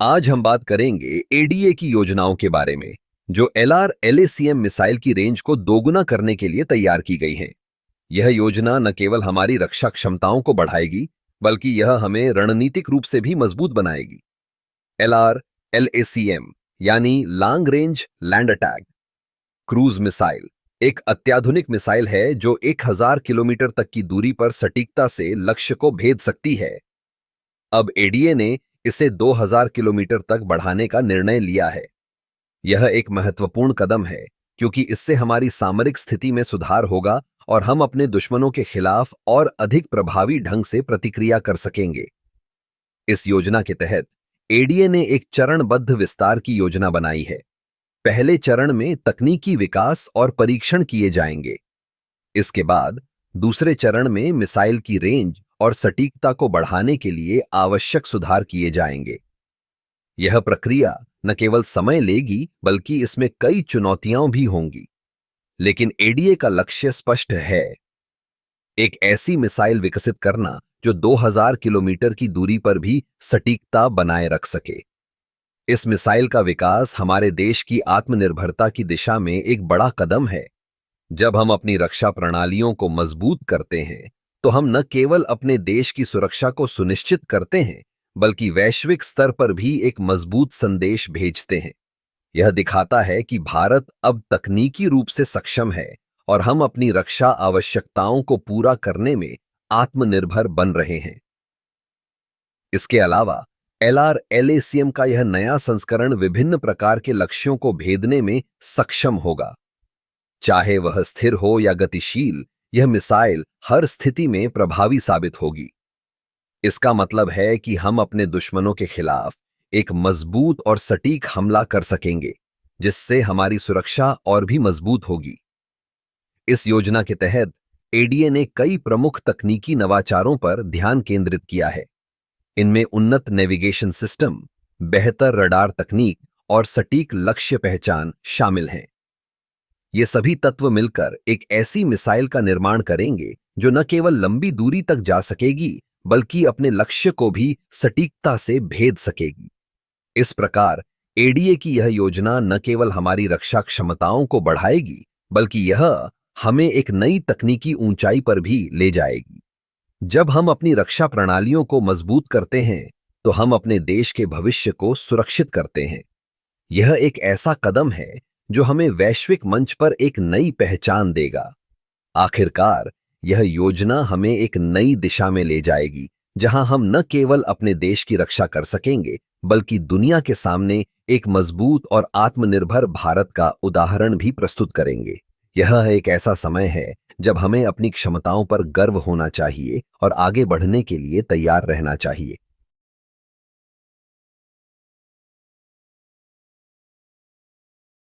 आज हम बात करेंगे एडीए की योजनाओं के बारे में, जो एलआर एलएसीएम मिसाइल की रेंज को दोगुना करने के लिए तैयार की गई है। यह योजना न केवल हमारी रक्षा क्षमताओं को बढ़ाएगी, बल्कि यह हमें रणनीतिक रूप से भी मजबूत बनाएगी। एलआर एलएसीएम यानी long range land attack cruise missile एक अत्याधुनिक मिसाइल है जो 1000 किलोमीटर तक की दूरी पर सटीकता से लक्ष्य को भेद सकती है। अब एडीए ने इसे 2000 किलोमीटर तक बढ़ाने का निर्णय लिया है। यह एक महत्वपूर्ण कदम है, क्योंकि इससे हमारी सामरिक स्थिति में सुधार होगा और हम अपने दुश्मनों के खिलाफ और अधिक प्रभावी ढंग से प्रतिक्रिया कर सकेंगे। इस योजना के तहत एडीए ने एक चरणबद्ध विस्तार की योजना बनाई है। पहले चरण में तकनीकी विकास और परीक्षण किए जाएंगे। इसके बाद दूसरे चरण में मिसाइल की रेंज और सटीकता को बढ़ाने के लिए आवश्यक सुधार किए जाएंगे। यह प्रक्रिया न केवल समय लेगी, बल्कि इसमें कई चुनौतियां भी होंगी। लेकिन एडीए का लक्ष्य स्पष्ट है, एक ऐसी मिसाइल विकसित करना जो 2000 किलोमीटर की दूरी पर भी सटीकता बनाए रख सके। इस मिसाइल का विकास हमारे देश की आत्मनिर्भरता की दिशा में एक बड़ा कदम है। जब हम अपनी रक्षा प्रणालियों को मजबूत करते हैं, तो हम न केवल अपने देश की सुरक्षा को सुनिश्चित करते हैं, बल्कि वैश्विक स्तर पर भी एक मजबूत संदेश भेजते हैं। यह दिखाता है कि भारत अब तकनीकी रूप से सक्षम है और हम अपनी रक्षा आवश्यकताओं को पूरा करने में आत्मनिर्भर बन रहे हैं। इसके अलावा एलआर एलएसीएम का यह नया संस्करण विभिन्न प्रकार के लक्ष्यों को भेदने में सक्षम होगा। चाहे वह स्थिर हो या गतिशील, यह मिसाइल हर स्थिति में प्रभावी साबित होगी। इसका मतलब है कि हम अपने दुश्मनों के खिलाफ एक मजबूत और सटीक हमला कर सकेंगे, जिससे हमारी सुरक्षा और भी मजबूत होगी। इस योजना के तहत एडीए ने कई प्रमुख तकनीकी नवाचारों पर ध्यान केंद्रित किया है। इनमें उन्नत नेविगेशन सिस्टम, बेहतर रडार तकनीक और सटीक लक्ष्य पहचान शामिल हैं। ये सभी तत्व मिलकर एक ऐसी मिसाइल का निर्माण करेंगे जो न केवल लंबी दूरी तक जा सकेगी, बल्कि अपने लक्ष्य को भी सटीकता से भेद सकेगी। इस प्रकार एडीए की यह योजना न केवल हमारी रक्षा क्षमताओं को बढ़ाएगी, बल्कि यह हमें एक नई तकनीकी ऊंचाई पर भी ले जाएगी। जब हम अपनी रक्षा प्रणालियों को मजबूत करते हैं, तो हम अपने देश के भविष्य को सुरक्षित करते हैं। यह एक ऐसा कदम है जो हमें वैश्विक मंच पर एक नई पहचान देगा। आखिरकार यह योजना हमें एक नई दिशा में ले जाएगी, जहां हम न केवल अपने देश की रक्षा कर सकेंगे, बल्कि दुनिया के सामने एक मजबूत और आत्मनिर्भर भारत का उदाहरण भी प्रस्तुत करेंगे। यह एक ऐसा समय है जब हमें अपनी क्षमताओं पर गर्व होना चाहिए और आगे बढ़ने के लिए तैयार रहना चाहिए।